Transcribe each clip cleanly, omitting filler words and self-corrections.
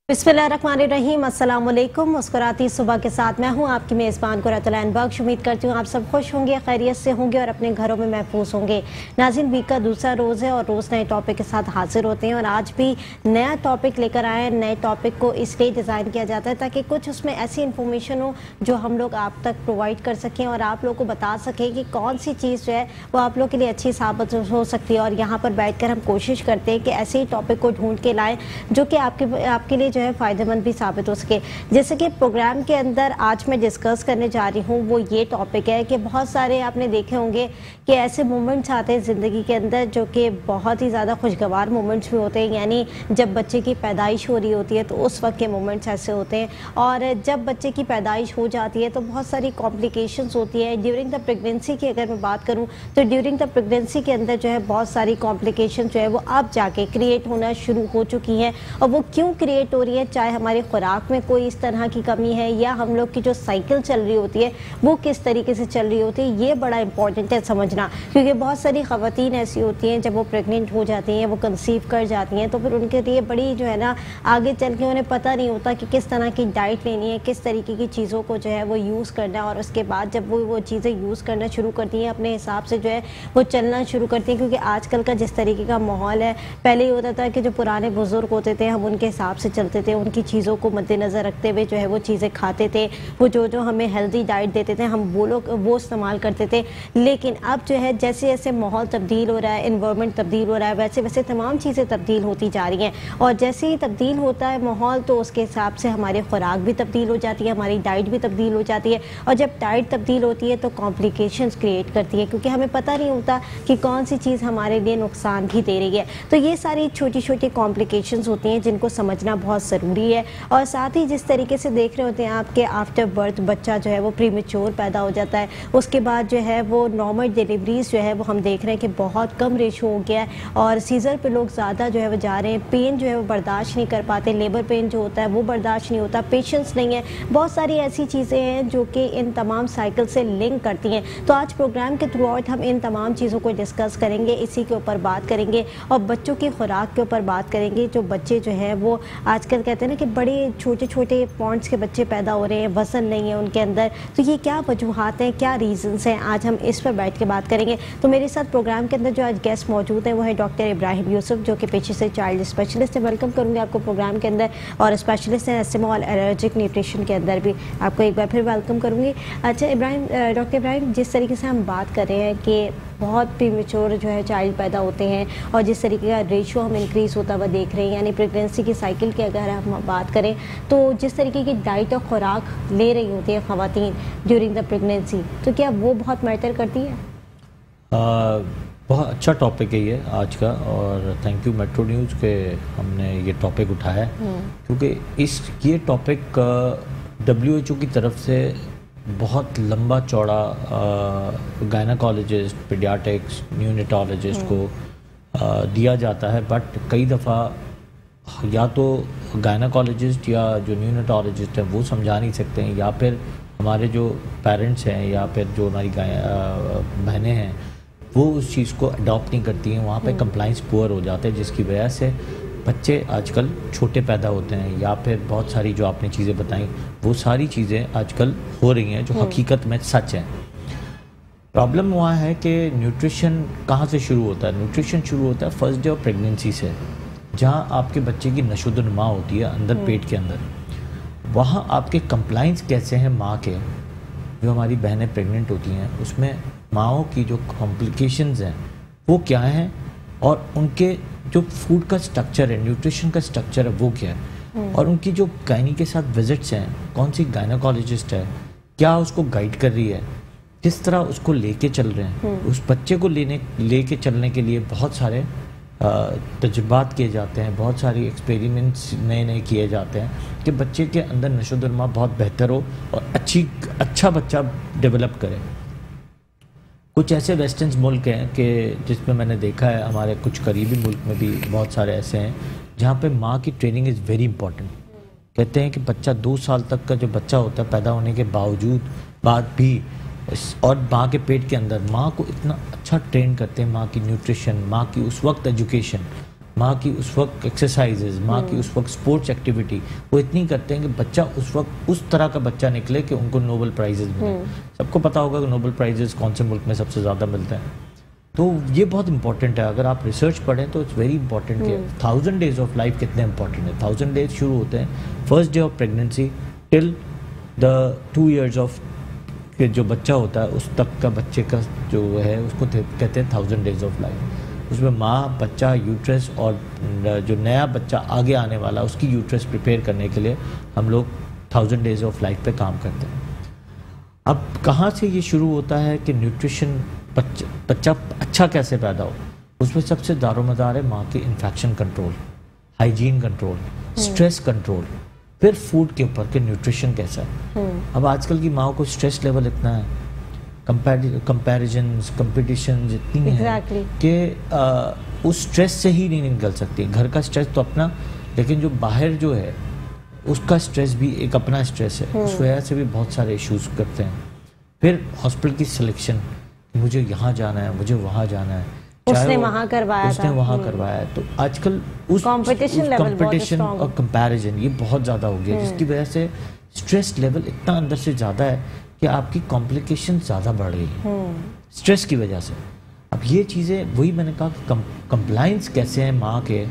बिस्मिल्लाहिर्रहमानिर्रहीम, अस्सलाम वालेकुम। मुस्कुराती सुबह के साथ मैं हूं आपकी मेज़बान कुरतुल बख्श। उम्मीद करती हूं आप सब खुश होंगे, खैरियत से होंगे और अपने घरों में महफूज होंगे। नाज़रीन, वीक का दूसरा रोज़ है और रोज़ नए टॉपिक के साथ हाजिर होते हैं और आज भी नया टॉपिक लेकर आए हैं। नए टॉपिक को इसलिए डिज़ाइन किया जाता है ताकि कुछ उसमें ऐसी इन्फॉर्मेशन हो जो हम लोग आप तक प्रोवाइड कर सकें और आप लोग को बता सकें कि कौन सी चीज़ जो है वो आप लोग के लिए अच्छी साबित हो सकती है। और यहाँ पर बैठ कर हम कोशिश करते हैं कि ऐसे ही टॉपिक को ढूंढ के लाएँ जो कि आपके लिए जो है फ़ायदेमंद भी साबित हो सके। जैसे कि प्रोग्राम के अंदर आज मैं डिस्कस करने जा रही हूँ वो ये टॉपिक है कि बहुत सारे आपने देखे होंगे कि ऐसे मोमेंट्स आते हैं ज़िंदगी के अंदर जो कि बहुत ही ज़्यादा खुशगवार मोमेंट्स भी होते हैं, यानी जब बच्चे की पैदाइश हो रही होती है तो उस वक्त के मोमेंट्स ऐसे होते हैं। और जब बच्चे की पैदाइश हो जाती है तो बहुत सारी कॉम्प्लिकेशंस होती है। ड्यूरिंग द प्रेगनेंसी की अगर मैं बात करूँ तो ड्यूरिंग द प्रेगनेंसी के अंदर जो है बहुत सारी कॉम्प्लिकेशन जो है वो अब जाके क्रिएट होना शुरू हो चुकी हैं। और वो क्यों क्रिएट हो रही है, चाहे हमारी खुराक में कोई इस तरह की कमी है या हम लोग की जो साइकिल चल रही होती है वो किस तरीके से चल रही होती है, ये बड़ा इंपॉर्टेंट है समझना। क्योंकि बहुत सारी ख़वातीन ऐसी होती हैं जब वो प्रेग्नेंट हो जाती हैं, वो कंसीव कर जाती हैं, तो फिर उनके लिए बड़ी जो है ना आगे चल के उन्हें पता नहीं होता कि किस तरह की डाइट लेनी है, किस तरीके की चीज़ों को जो है वो यूज़ करना है। और उसके बाद जब वो चीज़ें यूज़ करना शुरू करती हैं अपने हिसाब से जो है वो चलना शुरू करती हैं। क्योंकि आजकल का जिस तरीके का माहौल है, पहले ये होता था कि जो पुराने बुजुर्ग होते थे हम उनके हिसाब से चलते थे, उनकी चीज़ों को मद्देनज़र रखते हुए जो है वो चीज़ें खाते थे, वो जो हमें हेल्दी डाइट देते थे हम वो इस्तेमाल करते थे। लेकिन अब जो है जैसे जैसे माहौल तब्दील हो रहा है, इन्वायरमेंट तब्दील हो रहा है, वैसे वैसे तमाम चीज़ें तब्दील होती जा रही हैं। और जैसे ही तब्दील होता है माहौल तो उसके हिसाब से हमारी खुराक भी तब्दील हो जाती है, हमारी डाइट भी तब्दील हो जाती है। और जब डाइट तब्दील होती है तो कॉम्प्लिकेशंस क्रिएट करती है, क्योंकि हमें पता नहीं होता कि कौन सी चीज़ हमारे लिए नुकसान भी दे रही है। तो ये सारी छोटी छोटी कॉम्प्लिकेशंस होती हैं जिनको समझना बहुत ज़रूरी है। और साथ ही जिस तरीके से देख रहे होते हैं आपके आफ्टर बर्थ बच्चा जो है वो प्रीमेच्योर पैदा हो जाता है, उसके बाद जो है वो नॉर्मल डिलीवरीज जो है वो हम देख रहे हैं कि बहुत कम रेशो हो गया है और सीज़र पे लोग ज़्यादा जो है वो जा रहे हैं। पेन जो है वो बर्दाश्त नहीं कर पाते, लेबर पेन जो होता है वो बर्दाश्त नहीं होता, पेशेंस नहीं है। बहुत सारी ऐसी चीज़ें हैं जो कि इन तमाम साइकिल से लिंक करती हैं। तो आज प्रोग्राम के थ्रू आउट हम इन तमाम चीज़ों को डिस्कस करेंगे, इसी के ऊपर बात करेंगे और बच्चों की खुराक के ऊपर बात करेंगे। जो बच्चे जो हैं वो आजकल कहते हैं ना कि बड़े छोटे छोटे पॉइंट्स के बच्चे पैदा हो रहे हैं, वज़न नहीं है उनके अंदर, तो ये क्या वजूहात हैं, क्या रीज़न्स हैं, आज हम इस पर बैठ के बात करेंगे। तो मेरे साथ प्रोग्राम के अंदर जो आज गेस्ट मौजूद हैं वो है डॉक्टर इब्राहिम यूसुफ, जो कि पेशे से चाइल्ड स्पेशलिस्ट है। वेलकम करूँगी आपको प्रोग्राम के अंदर, और स्पेशलिस्ट हैं एस्मा और एलर्जिक न्यूट्रिशन के अंदर भी आपको एक बार फिर वेलकम करूँगी। अच्छा डॉक्टर इब्राहिम, जिस तरीके से हम बात कर रहे हैं कि बहुत प्रीमेच्योर जो है चाइल्ड पैदा होते हैं और जिस तरीके का रेशो हम इंक्रीज़ होता हुआ देख रहे हैं, यानी प्रेगनेंसी की साइकिल की अगर हम बात करें तो जिस तरीके की डाइट और खुराक ले रही होती है ख़वातीन ड्यूरिंग द प्रेगनेंसी, तो क्या वो बहुत मैटर करती है? बहुत अच्छा टॉपिक है ये आज का, और थैंक यू मेट्रो न्यूज़ के हमने ये टॉपिक उठाया है, क्योंकि ये टॉपिक WHO की तरफ से बहुत लंबा चौड़ा गायनाकोलॉजिस्ट, पीडियाट्रिक्स, न्यूनेटोलॉजिस्ट को दिया जाता है। बट कई दफ़ा या तो गायनाकोलॉजिस्ट या जो न्यूनेटोलॉजिस्ट हैं वो समझा नहीं सकते हैं, या फिर हमारे जो पेरेंट्स हैं या फिर जो हमारी बहनें हैं वो उस चीज़ को अडॉप्ट नहीं करती हैं। वहाँ पे कंप्लाइंस पुअर हो जाते हैं, जिसकी वजह से बच्चे आजकल छोटे पैदा होते हैं, या फिर बहुत सारी जो आपने चीज़ें बताई वो सारी चीज़ें आजकल हो रही हैं जो हकीकत में सच है। प्रॉब्लम वहाँ है कि न्यूट्रिशन कहाँ से शुरू होता है। न्यूट्रिशन शुरू होता है फर्स्ट डे ऑफ प्रेगनेंसी से, जहाँ आपके बच्चे की नशोदुनमा होती है अंदर पेट के अंदर। वहाँ आपके कंप्लाइंस कैसे हैं माँ के, जो हमारी बहनें प्रेग्नेंट होती हैं उसमें माँओं की जो कॉम्प्लिकेशंस हैं वो क्या हैं, और उनके जो फूड का स्ट्रक्चर है, न्यूट्रिशन का स्ट्रक्चर है वो क्या है, और उनकी जो गायनी के साथ विजिट्स हैं, कौन सी गायनाकोलॉजिस्ट है, क्या उसको गाइड कर रही है, किस तरह उसको लेके चल रहे हैं। उस बच्चे को लेके चलने के लिए बहुत सारे तजुर्बात किए जाते हैं, बहुत सारी एक्सपेरिमेंट्स नए किए जाते हैं कि बच्चे के अंदर नशोदरमा बहुत बेहतर हो और अच्छा बच्चा डेवलप करे। कुछ ऐसे वेस्टर्न मुल्क हैं कि जिसमें मैंने देखा है, हमारे कुछ करीबी मुल्क में भी बहुत सारे ऐसे हैं जहाँ पे माँ की ट्रेनिंग इज़ वेरी इंपॉर्टेंट। कहते हैं कि बच्चा 2 साल तक का जो बच्चा होता है पैदा होने के बाद भी और माँ के पेट के अंदर माँ को इतना अच्छा ट्रेन करते हैं, माँ की न्यूट्रिशन, माँ की उस वक्त एजुकेशन, माँ की उस वक्त एक्सरसाइजेज, माँ की उस वक्त स्पोर्ट्स एक्टिविटी वो इतनी करते हैं कि बच्चा उस वक्त उस तरह का बच्चा निकले कि उनको नोबेल प्राइजेज मिले। सबको पता होगा कि नोबेल प्राइजेज कौन से मुल्क में सबसे ज़्यादा मिलते हैं। तो ये बहुत इंपॉर्टेंट है, अगर आप रिसर्च पढ़ें तो इट्स वेरी इंपॉर्टेंट कि 1000 डेज ऑफ लाइफ कितने इंपॉर्टेंट है। 1000 डेज शुरू होते हैं first day of pregnancy till the 2 years of कि जो बच्चा होता है उस तक का बच्चे का जो है उसको कहते हैं 1000 डेज ऑफ लाइफ। उसमें माँ, बच्चा, यूट्रस और जो नया बच्चा आगे आने वाला उसकी यूट्रस प्रिपेयर करने के लिए हम लोग 1000 डेज ऑफ लाइफ पे काम करते हैं। अब कहाँ से ये शुरू होता है कि न्यूट्रिशन, बच्चा अच्छा कैसे पैदा हो, उसमें सबसे दारोमदार है माँ के infection control, hygiene control, stress control, फिर फूड के ऊपर के न्यूट्रिशन कैसा है। अब आजकल की माँ को स्ट्रेस लेवल इतना है, कंपैरिजन्स, कंपटीशन इतनी है कि उस स्ट्रेस से ही नहीं निकल सकती। घर का स्ट्रेस तो अपना, लेकिन जो बाहर जो है उसका स्ट्रेस भी एक अपना स्ट्रेस है, उस वजह से भी बहुत सारे इश्यूज करते हैं। फिर हॉस्पिटल की सिलेक्शन, मुझे यहाँ जाना है, मुझे वहाँ जाना है, उसने वहाँ करवाया, उसने वहाँ करवाया है। तो आजकल उस कंपटीशन और कंपैरिजन ये बहुत ज़्यादा हो गया, जिसकी वजह से स्ट्रेस लेवल इतना अंदर से ज़्यादा है कि आपकी कॉम्प्लिकेशन ज़्यादा बढ़ रही है स्ट्रेस की वजह से। अब ये चीज़ें, वही मैंने कहा कंप्लाइंस कैसे हैं माँ के,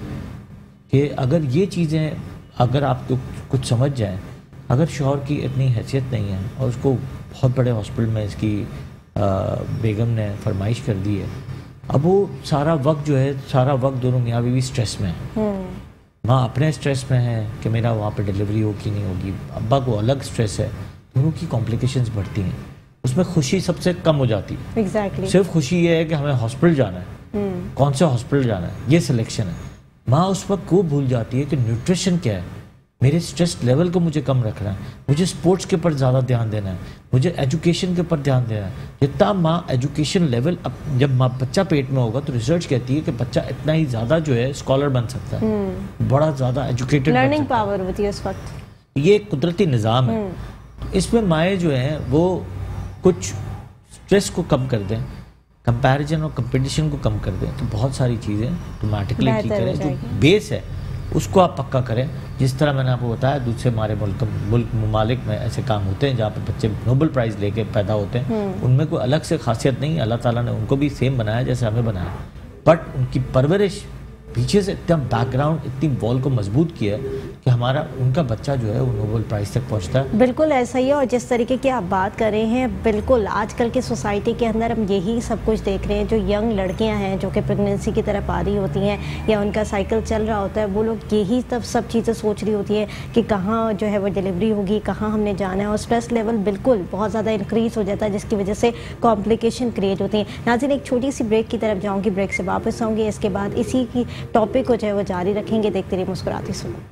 कि अगर ये चीज़ें अगर आप कुछ समझ जाएं, अगर शौहर की इतनी हैसियत नहीं है और उसको बहुत बड़े हॉस्पिटल में इसकी बेगम ने फरमाइश कर दी है, अब वो सारा वक्त जो है, सारा वक्त दोनों मियाँ बीवी स्ट्रेस में है। माँ अपने स्ट्रेस में है कि मेरा वहाँ पे डिलीवरी होगी नहीं होगी, अब्बा को अलग स्ट्रेस है, दोनों की कॉम्प्लिकेशंस बढ़ती हैं, उसमें खुशी सबसे कम हो जाती है। exactly. सिर्फ खुशी ये है कि हमें हॉस्पिटल जाना है, कौन से हॉस्पिटल जाना है, ये सिलेक्शन है। माँ उस वक्त वो भूल जाती है कि न्यूट्रिशन क्या है, मेरे स्ट्रेस लेवल को मुझे कम रखना है, मुझे स्पोर्ट्स के ऊपर ज़्यादा ध्यान देना है, मुझे एजुकेशन के ऊपर ध्यान देना है। जितना माँ एजुकेशन लेवल, अब जब माँ बच्चा पेट में होगा तो रिसर्च कहती है कि बच्चा इतना ही ज़्यादा जो है स्कॉलर बन सकता है, बड़ा ज़्यादा एजुकेटेड, लर्निंग पावर होती है उस वक्त। ये एक कुदरती निज़ाम है। इसमें माएँ जो हैं वो कुछ स्ट्रेस को कम कर दें, कंपैरिजन और कंपटीशन को कम कर दें, तो बहुत सारी चीज़ें ऑटोमेटिकली ठीक करें। जो बेस है उसको आप पक्का करें। जिस तरह मैंने आपको बताया दूसरे हमारे मुल्क ममालिक में ऐसे काम होते हैं जहाँ पे बच्चे नोबेल प्राइज़ लेके पैदा होते हैं, उनमें कोई अलग से खासियत नहीं, अल्लाह ताला ने उनको भी सेम बनाया जैसे हमें बनाया, बट उनकी परवरिश पीछे से इतना बैकग्राउंड, इतनी वॉल को मजबूत किया कि हमारा उनका बच्चा जो है वो नोबेल प्राइज़ तक पहुंचता है। बिल्कुल ऐसा ही है। और जिस तरीके की आप बात कर रहे हैं, बिल्कुल आजकल की सोसाइटी के अंदर हम यही सब कुछ देख रहे हैं। जो यंग लड़कियां हैं जो कि प्रेगनेंसी की तरफ आ रही होती हैं या उनका साइकिल चल रहा होता है, वो लोग यही तब सब चीज़ें सोच रही होती हैं कि कहाँ जो है वो डिलीवरी होगी, कहाँ हमने जाना है, और स्ट्रेस लेवल बिल्कुल बहुत ज़्यादा इंक्रीज़ हो जाता है, जिसकी वजह से कॉम्प्लिकेशन क्रिएट होती हैं। नाज़रीन, एक छोटी सी ब्रेक की तरफ जाऊँगी, ब्रेक से वापस आऊँगी, इसके बाद इसी की टॉपिक को जो है वो जारी रखेंगे। देखते रहिए मुस्कुराती सुबह।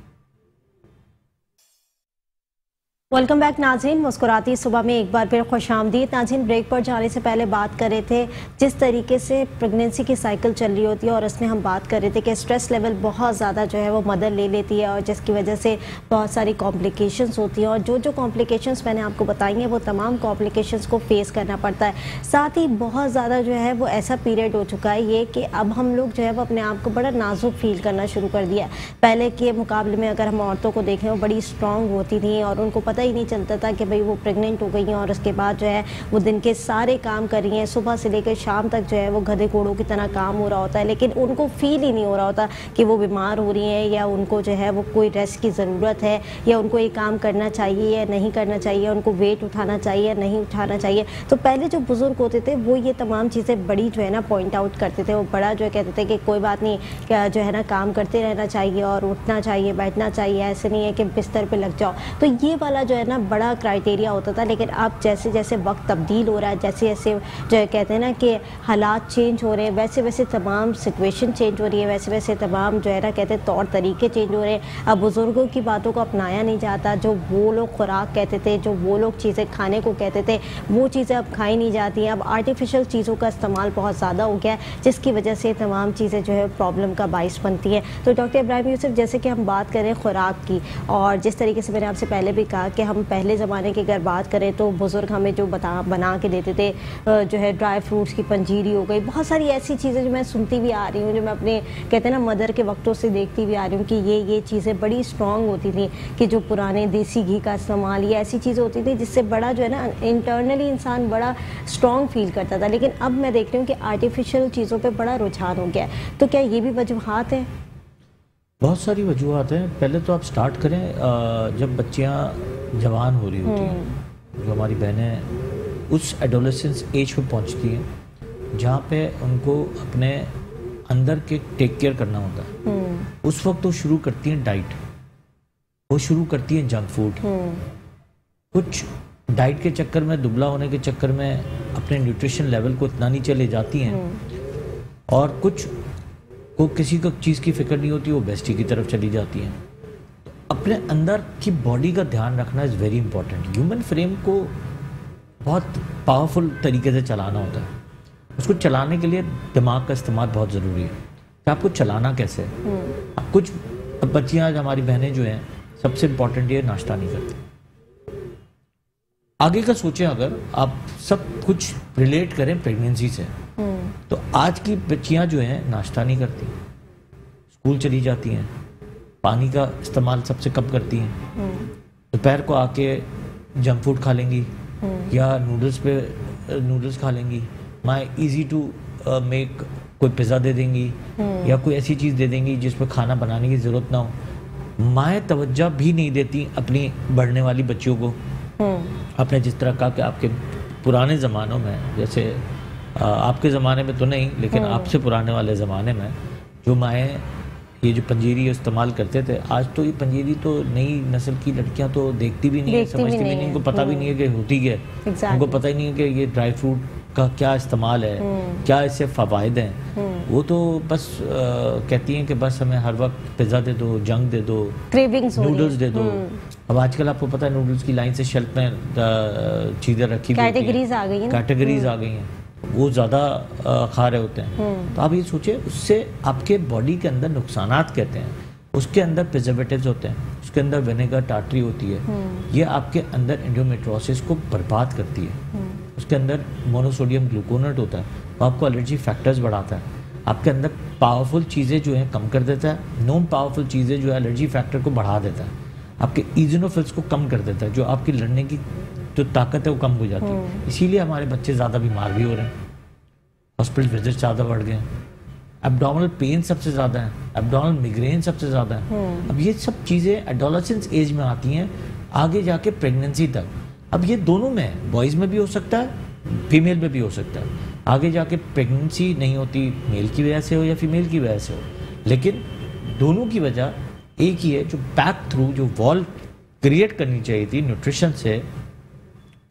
वेलकम बैक नाज़रीन, मुस्कुराती सुबह में एक बार फिर खुशामदीद। नाज़रीन, ब्रेक पर जाने से पहले बात कर रहे थे जिस तरीके से प्रेगनेंसी की साइकिल चल रही होती है, और उसमें हम बात कर रहे थे कि स्ट्रेस लेवल बहुत ज़्यादा जो है वो मदर ले लेती है, और जिसकी वजह से बहुत सारी कॉम्प्लिकेशंस होती हैं। और जो कॉम्प्लिकेशंस मैंने आपको बताई हैं वो तमाम कॉम्प्लिकेशंस को फेस करना पड़ता है। साथ ही बहुत ज़्यादा जो है वो ऐसा पीरियड हो चुका है ये कि अब हम लोग जो है वो अपने आप को बड़ा नाजुक फील करना शुरू कर दिया। पहले के मुकाबले में अगर हम औरतों को देखें वो बड़ी स्ट्रॉन्ग होती थी और उनको पता ही नहीं चलता था कि भाई वो प्रेग्नेंट हो गई हैं, और उसके बाद जो है वो दिन के सारे काम कर रही हैं, सुबह से लेकर शाम तक जो है वो गधे घोड़ों की तरह काम हो रहा होता है, लेकिन उनको फील ही नहीं हो रहा होता कि वो बीमार हो रही हैं या उनको जो है वो कोई रेस्ट की ज़रूरत है, या उनको ये काम करना चाहिए या नहीं करना चाहिए, उनको वेट उठाना चाहिए या नहीं उठाना चाहिए। तो पहले जो बुज़ुर्ग होते थे वो ये तमाम चीज़ें बड़ी जो है ना पॉइंट आउट करते थे, वो बड़ा जो है कहते थे कि कोई बात नहीं, क्या जो है ना काम करते रहना चाहिए और उठना चाहिए, बैठना चाहिए, ऐसे नहीं है कि बिस्तर पे लग जाओ। तो ये वाला जो है ना बड़ा क्राइटेरिया होता था। लेकिन अब जैसे जैसे वक्त तब्दील हो रहा है, जैसे जैसे जो है कहते हैं ना कि हालात चेंज हो रहे हैं, वैसे वैसे तमाम सिचुएशन चेंज हो रही है, वैसे वैसे तमाम जो है ना कहते हैं तौर तरीके चेंज हो रहे हैं। अब बुज़ुर्गों की बातों को अपनाया नहीं जाता, जो वो लोग खुराक कहते थे, जो वो लोग चीज़ें खाने को कहते थे, वो चीज़ें अब खाई नहीं जाती हैं। अब आर्टिफिशियल चीज़ों का इस्तेमाल बहुत ज़्यादा हो गया है, जिसकी वजह से तमाम चीज़ें जो है प्रॉब्लम का बाइस बनती हैं। तो डॉक्टर इब्राहिम यूसुफ, जैसे कि हम बात करें खुराक की, और जिस तरीके से मैंने आपसे पहले भी कहा कि कि हम पहले ज़माने की अगर बात करें तो बुज़ुर्ग हमें जो बना के देते थे, जो है ड्राई फ्रूट्स की पंजीरी हो गई, बहुत सारी ऐसी चीज़ें जो मैं सुनती भी आ रही हूँ, जो मैं अपने कहते हैं ना मदर के वक्तों से देखती भी आ रही हूँ कि ये चीज़ें बड़ी स्ट्रॉन्ग होती थी, कि जो पुराने देसी घी का इस्तेमाल, ये ऐसी चीज़ें होती थी जिससे बड़ा जो है ना इंटरनली इंसान बड़ा स्ट्रॉन्ग फील करता था। लेकिन अब मैं देख रही हूँ कि आर्टिफिशियल चीज़ों पर बड़ा रुझान हो गया है। तो क्या ये भी वजूहात हैं? बहुत सारी वजूहत हैं। पहले तो आप स्टार्ट करें जब बच्चियां जवान हो रही होती हैं, जो हमारी बहनें उस एडोलेसेंस एज पे पहुंचती हैं जहाँ पे उनको अपने अंदर के टेक केयर करना होता है, उस वक्त वो शुरू करती हैं डाइट, वो शुरू करती हैं जंक फूड। कुछ डाइट के चक्कर में, दुबला होने के चक्कर में अपने न्यूट्रिशन लेवल को इतना नीचे ले जाती हैं, और कुछ को किसी को चीज़ की फिक्र नहीं होती, वो बेस्टी की तरफ चली जाती हैं। तो अपने अंदर की बॉडी का ध्यान रखना is very important. Human frame को बहुत पावरफुल तरीके से चलाना होता है। उसको चलाने के लिए दिमाग का इस्तेमाल बहुत ज़रूरी है कि आपको चलाना कैसे है। अब कुछ बच्चियाँ, आज हमारी बहनें जो हैं, सबसे इम्पॉर्टेंट ये नाश्ता नहीं करती। आगे का सोचें, अगर आप सब कुछ रिलेट करें प्रेगनेंसी से, तो आज की बच्चियां जो हैं नाश्ता नहीं करती, स्कूल चली जाती हैं, पानी का इस्तेमाल सबसे कम करती हैं, दोपहर को आके जंक फूड खा लेंगी या नूडल्स खा लेंगी, माँ इजी टू मेक कोई पिज़्ज़ा दे देंगी या कोई ऐसी चीज़ दे देंगी जिसमें खाना बनाने की ज़रूरत ना हो। माएँ तवज्जो भी नहीं देती अपनी बढ़ने वाली बच्चियों को। आपने जिस तरह कहा कि आपके पुराने ज़मानों में, जैसे आपके ज़माने में तो नहीं, लेकिन आपसे पुराने वाले ज़माने में जो माएँ ये जो पंजीरी इस्तेमाल करते थे, आज तो ये पंजीरी तो नई नस्ल की लड़कियां तो देखती भी नहीं है, समझती भी नहीं, उनको पता भी नहीं है कि होती क्या है। उनको पता ही नहीं है कि ये ड्राई फ्रूट का क्या इस्तेमाल है, क्या इससे फ़वाइद हैं। वो तो बस कहती हैं कि बस हमें हर वक्त पिज़्ज़ा दे दो, जंक दे दो, नूडल्स दे दो। अब आजकल आपको पता है नूडल्स की लाइन से शेल्फ में चीज़ें रखी, कैटेगरीज आ गई हैं, वो ज़्यादा खा रहे होते हैं। तो आप ये सोचिए, उससे आपके बॉडी के अंदर नुकसानात कहते हैं, उसके अंदर प्रिजर्वेटिव्स होते हैं, उसके अंदर विनेगर टाटरी होती है, ये आपके अंदर एंडोमेट्रोसिस को बर्बाद करती है। उसके अंदर मोनोसोडियम ग्लूकोनेट होता है, वो आपको एलर्जी फैक्टर्स बढ़ाता है, आपके अंदर पावरफुल चीज़ें जो हैं कम कर देता है, नॉन पावरफुल चीज़ें जो है एलर्जी फैक्टर को बढ़ा देता है, आपके इज़िनोफिल्स को कम कर देता है, जो आपकी लड़ने की जो ताकत है वो कम हो जाती है। इसीलिए हमारे बच्चे ज़्यादा बीमार भी हो रहे हैं, हॉस्पिटल विजिट ज़्यादा बढ़ गए हैं, एब्डोमिनल पेन सबसे ज़्यादा है, एब्डोमिनल मिग्रेन सबसे ज़्यादा है। अब ये सब चीज़ें एडोलेसेंस एज में आती हैं, आगे जाके प्रेगनेंसी तक। अब ये दोनों में, बॉयज़ में भी हो सकता है, फीमेल में भी हो सकता है। आगे जाके प्रेगनेंसी नहीं होती, मेल की वजह से हो या फीमेल की वजह से हो, लेकिन दोनों की वजह एक ही है, जो बैक थ्रू जो वॉल क्रिएट करनी चाहिए थी न्यूट्रिशन से,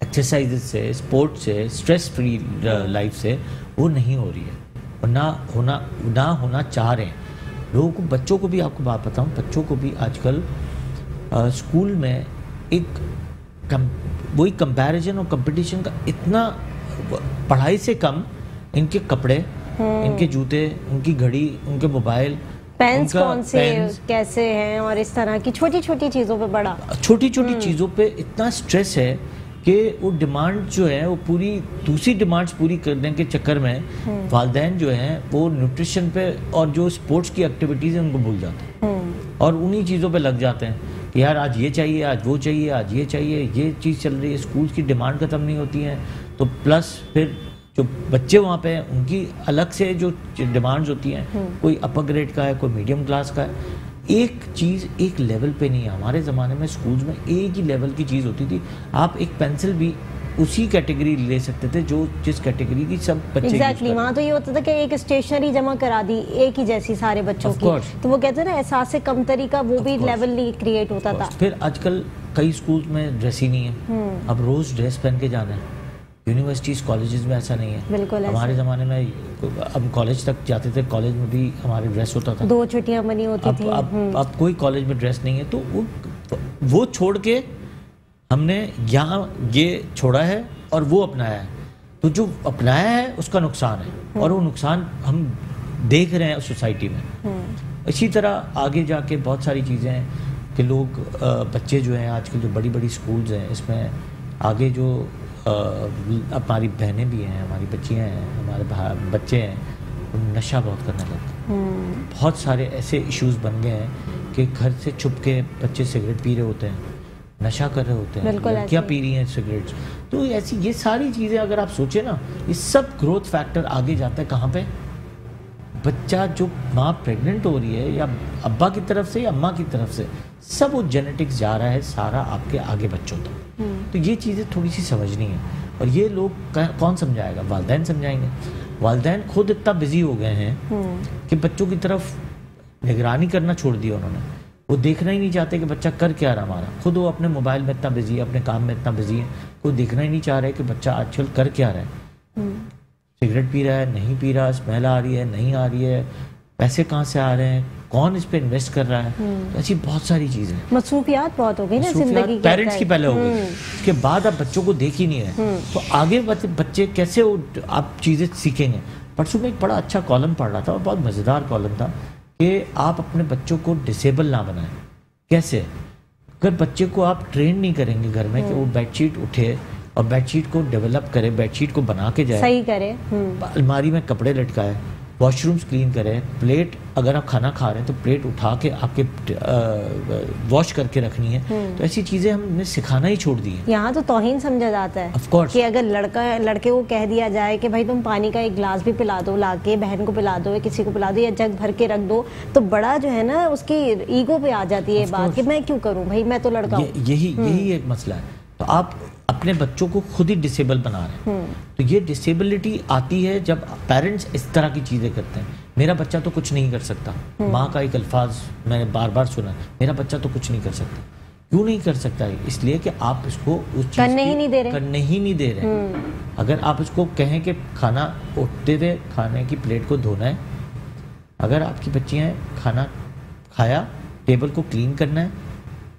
एक्सरसाइज से, स्पोर्ट से, स्ट्रेस फ्री लाइफ से, वो नहीं हो रही है और ना होना चाह रहे हैं लोगों को। बच्चों को भी, आपको बात बताऊं, बच्चों को भी आजकल स्कूल में एक वही कंपैरिजन और कंपटीशन का इतना, पढ़ाई से कम इनके कपड़े, इनके जूते, उनकी घड़ी, उनके मोबाइल, पेन्स कौन से कैसे हैं, और इस तरह की छोटी छोटी चीज़ों पे बड़ा छोटी चीज़ों पे इतना स्ट्रेस है कि वो डिमांड जो है, वो पूरी दूसरी डिमांड्स पूरी करने के चक्कर में वालिदैन जो हैं वो न्यूट्रिशन पे और जो स्पोर्ट्स की एक्टिविटीज़ हैं उनको भूल जाते हैं और उन्हीं चीज़ों पे लग जाते हैं कि यार आज ये चाहिए, आज वो चाहिए, आज ये चाहिए, ये चीज़ चल रही है। स्कूल की डिमांड ख़त्म नहीं होती है, तो प्लस फिर जो बच्चे वहाँ पे हैं उनकी अलग से जो डिमांड्स होती हैं, कोई अपर ग्रेड का है, कोई मीडियम क्लास का है। एक चीज़ एक लेवल पे नहीं है। हमारे ज़माने में स्कूल्स में एक ही लेवल की चीज़ होती थी। आप एक पेंसिल भी उसी कैटेगरी ले सकते थे जो जिस कैटेगरी की सब बच्चे एग्जैक्टली वहाँ तो ये होता था कि एक स्टेशनरी जमा करा दी एक ही जैसी सारे बच्चों की, तो वो कहते हैं ना एहसास कमतरी का वो भी लेवल नहीं क्रिएट होता था। फिर आजकल कई स्कूल्स में ड्रेस ही नहीं है, अब रोज़ ड्रेस पहन के जाना है। यूनिवर्सिटीज़ कॉलेजेस में ऐसा नहीं है। बिल्कुल हमारे ज़माने में अब कॉलेज तक जाते थे, कॉलेज में भी हमारे ड्रेस होता था, 2 छुट्टियां बनी होती थी। अब कोई कॉलेज में ड्रेस नहीं है, तो वो छोड़ के हमने यहाँ ये छोड़ा है और वो अपनाया है। तो जो अपनाया है उसका नुकसान है और वो नुकसान हम देख रहे हैं सोसाइटी में। इसी तरह आगे जाके बहुत सारी चीज़ें हैं कि लोग बच्चे जो हैं आजकल जो बड़ी बड़ी स्कूल्स हैं इसमें आगे जो हमारी बहनें भी हैं, हमारी बच्चियां हैं, हमारे बच्चे हैं, वो नशा बहुत करने लगते हैं। बहुत सारे ऐसे इश्यूज बन गए हैं कि घर से छुप के बच्चे सिगरेट पी रहे होते हैं, नशा कर रहे होते हैं, लड़कियां पी रही हैं सिगरेट्स। तो ऐसी ये सारी चीज़ें अगर आप सोचें ना, ये सब ग्रोथ फैक्टर आगे जाता है कहाँ पे? बच्चा जो माँ प्रेग्नेंट हो रही है या अब्बा की तरफ से या अम्मा की तरफ से, सब वो जेनेटिक्स जा रहा है सारा आपके आगे बच्चों तक। तो ये चीज़ें थोड़ी सी समझनी है, और ये लोग कौन समझाएगा? वालिदैन समझाएंगे। वालिदैन खुद इतना बिजी हो गए हैं कि बच्चों की तरफ निगरानी करना छोड़ दिया उन्होंने। वो देखना ही नहीं चाहते कि बच्चा कर क्या रहा हमारा, खुद वो अपने मोबाइल में इतना बिजी है, अपने काम में इतना बिजी है, कोई देखना ही नहीं चाह रहा है कि बच्चा आजकल कर क्या रहा है। सिगरेट पी रहा है, नहीं पी रहा, स्मेल आ रही है, नहीं आ रही है, पैसे कहाँ से आ रहे हैं, कौन इस पे इन्वेस्ट कर रहा है, तो ऐसी बहुत सारी चीजें। मसरूफियात बहुत हो गई ना जिंदगी की, पेरेंट्स की पहले हो गई, उसके बाद अब बच्चों को देख ही नहीं है, तो आगे बच्चे कैसे आप चीजें सीखेंगे। परसों में एक बड़ा अच्छा कॉलम पढ़ रहा था और बहुत मजेदार कॉलम था कि आप अपने बच्चों को डिसेबल ना बनाएं। कैसे? अगर बच्चे को आप ट्रेन नहीं करेंगे घर में कि वो बेडशीट उठे और बेडशीट को डेवलप करे, बेडशीट को बना के जाए, सही करे, अलमारी में कपड़े लटकाए, वॉशरूम्स क्लीन करें, प्लेट अगर आप खाना खा रहे हैं तो प्लेट उठा के आपके वॉश करके रखनी है, तो ऐसी चीजें हमने सिखाना ही छोड़ दी है। यहाँ तो तौहीन समझा जाता है। ऑफ कोर्स कि अगर लड़के को कह दिया जाए कि भाई तुम पानी का एक गिलास भी पिला दो, लाके बहन को पिला दो, किसी को पिला दो, या जग भर के रख दो, तो बड़ा जो है ना उसकी ईगो पे आ जाती है बात कि मैं क्यों करूँ भाई, मैं तो लड़का हूँ। यही एक मसला है। तो आप अपने बच्चों को खुद ही डिसेबल बना रहे हैं। तो ये डिसेबिलिटी आती है जब पेरेंट्स इस तरह की चीजें करते हैं। मेरा बच्चा तो कुछ नहीं कर सकता, माँ का एक अल्फाज मैंने बार बार सुना, मेरा बच्चा तो कुछ नहीं कर सकता। क्यों नहीं कर सकता है? इसलिए कि आप इसको उस चीज करने ही नहीं दे रहे। अगर आप इसको कहें कि खाना उठते हुए खाने की प्लेट को धोना है, अगर आपकी बच्चियां खाना खाया टेबल को क्लीन करना है,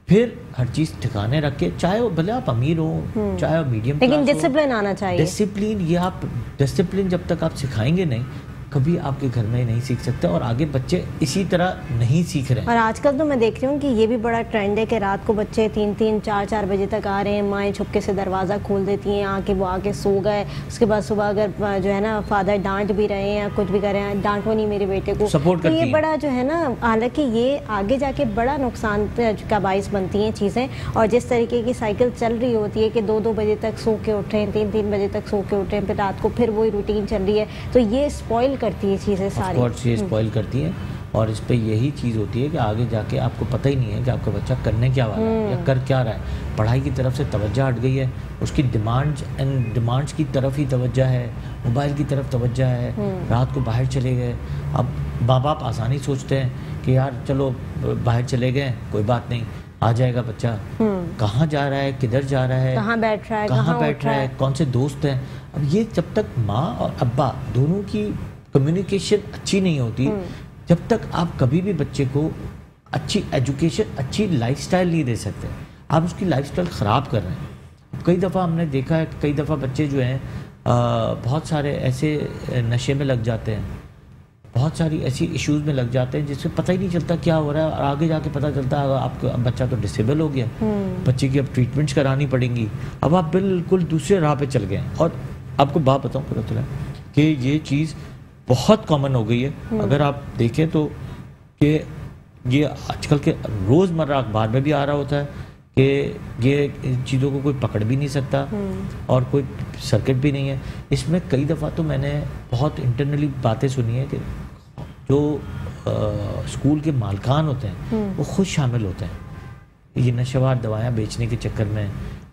फिर हर चीज ठिकाने रख के, चाहे वो भले आप अमीर हो चाहे वो मीडियम, लेकिन डिसिप्लिन आना चाहिए। डिसिप्लिन, ये आप डिसिप्लिन जब तक आप सिखाएंगे नहीं, कभी आपके घर में नहीं सीख सकते, और आगे बच्चे इसी तरह नहीं सीख रहे हैं। और आजकल तो मैं देख रही हूँ कि ये भी बड़ा ट्रेंड है कि रात को बच्चे 3-3, 4-4 बजे तक आ रहे हैं, माएँ छुपके से दरवाज़ा खोल देती हैं, आके वो आके सो गए, उसके बाद सुबह अगर जो है ना फादर डांट भी रहे हैं या कुछ भी कर रहे हैं, डांटो नहीं मेरे बेटे को, सपोर्ट करती हैं। ये बड़ा जो है ना, हालांकि ये आगे जाके बड़ा नुकसान का बाइस बनती हैं चीज़ें। और जिस तरीके की साइकिल चल रही होती है कि 2-2 बजे तक सो के उठ रहे हैं, 3-3 बजे तक सो के उठ रहे हैं, फिर रात को फिर वही रूटीन चल रही है, तो ये स्पॉइल करती है चीज़ें सारी। ये स्पॉइल करती है, और इस पे यही चीज़ होती है कि आगे जाके आपको पता ही नहीं है कि आपका बच्चा करने क्या वाला है या कर क्या रहा है। पढ़ाई की तरफ से तवज्जो हट गई है, उसकी डिमांड्स की तरफ ही तवज्जो है, मोबाइल की तरफ तवज्जो है, रात को बाहर चले गए। अब माँ बाप आसानी सोचते हैं कि यार चलो बाहर चले गए, कोई बात नहीं, आ जाएगा बच्चा, कहाँ जा रहा है, किधर जा रहा है, कहाँ बैठ रहा है, कौन से दोस्त हैं। अब ये जब तक माँ और अब्बा दोनों की कम्युनिकेशन अच्छी नहीं होती, जब तक आप कभी भी बच्चे को अच्छी एजुकेशन, अच्छी लाइफस्टाइल नहीं दे सकते। आप उसकी लाइफस्टाइल ख़राब कर रहे हैं। कई दफ़ा हमने देखा है, कई दफ़ा बच्चे जो हैं बहुत सारे ऐसे नशे में लग जाते हैं, बहुत सारी ऐसी इश्यूज़ में लग जाते हैं जिससे पता ही नहीं चलता क्या हो रहा है, और आगे जाके पता चलता है आपका बच्चा तो डिसेबल हो गया, बच्चे की अब ट्रीटमेंट्स करानी पड़ेंगी, अब आप बिल्कुल दूसरे राह पे चल गए। और आपको बात बताऊँ पता चला कि ये चीज़ बहुत कॉमन हो गई है। अगर आप देखें तो कि ये आजकल के रोज़मर्रा अखबार में भी आ रहा होता है कि ये इन चीज़ों को कोई पकड़ भी नहीं सकता और कोई सर्किट भी नहीं है। इसमें कई दफ़ा तो मैंने बहुत इंटरनली बातें सुनी है कि जो स्कूल के मालकान होते हैं वो खुद शामिल होते हैं ये नशेवार दवाएं बेचने के चक्कर में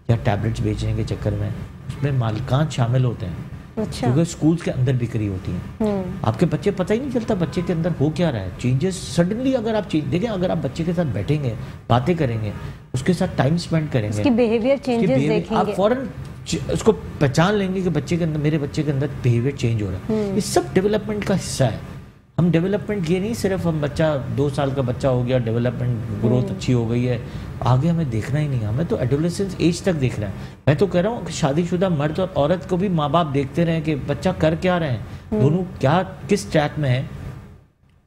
या टैबलेट्स बेचने के चक्कर में, उसमें मालकान शामिल होते हैं। अच्छा। क्योंकि स्कूल्स के अंदर बिक्री होती है, आपके बच्चे पता ही नहीं चलता बच्चे के अंदर हो क्या रहा है। चेंजेस सडनली अगर आप देखें, अगर आप बच्चे के साथ बैठेंगे, बातें करेंगे, उसके साथ टाइम स्पेंड करेंगे, उसकी बिहेवियर चेंजेस देखेंगे, आप फौरन उसको पहचान लेंगे कि बच्चे के अंदर, मेरे बच्चे के अंदर बिहेवियर चेंज हो रहा है। ये सब डेवलपमेंट का हिस्सा है। हम डेवलपमेंट ये नहीं सिर्फ हम बच्चा 2 साल का बच्चा हो गया, डेवलपमेंट ग्रोथ अच्छी हो गई है, आगे हमें देखना ही नहीं है, हमें तो एडोलेसेंस एज तक देखना है। मैं तो कह रहा हूँ कि शादीशुदा मर्द और औरत को भी माँ बाप देखते रहे कि बच्चा कर क्या रहे हैं, दोनों क्या किस ट्रैक में है,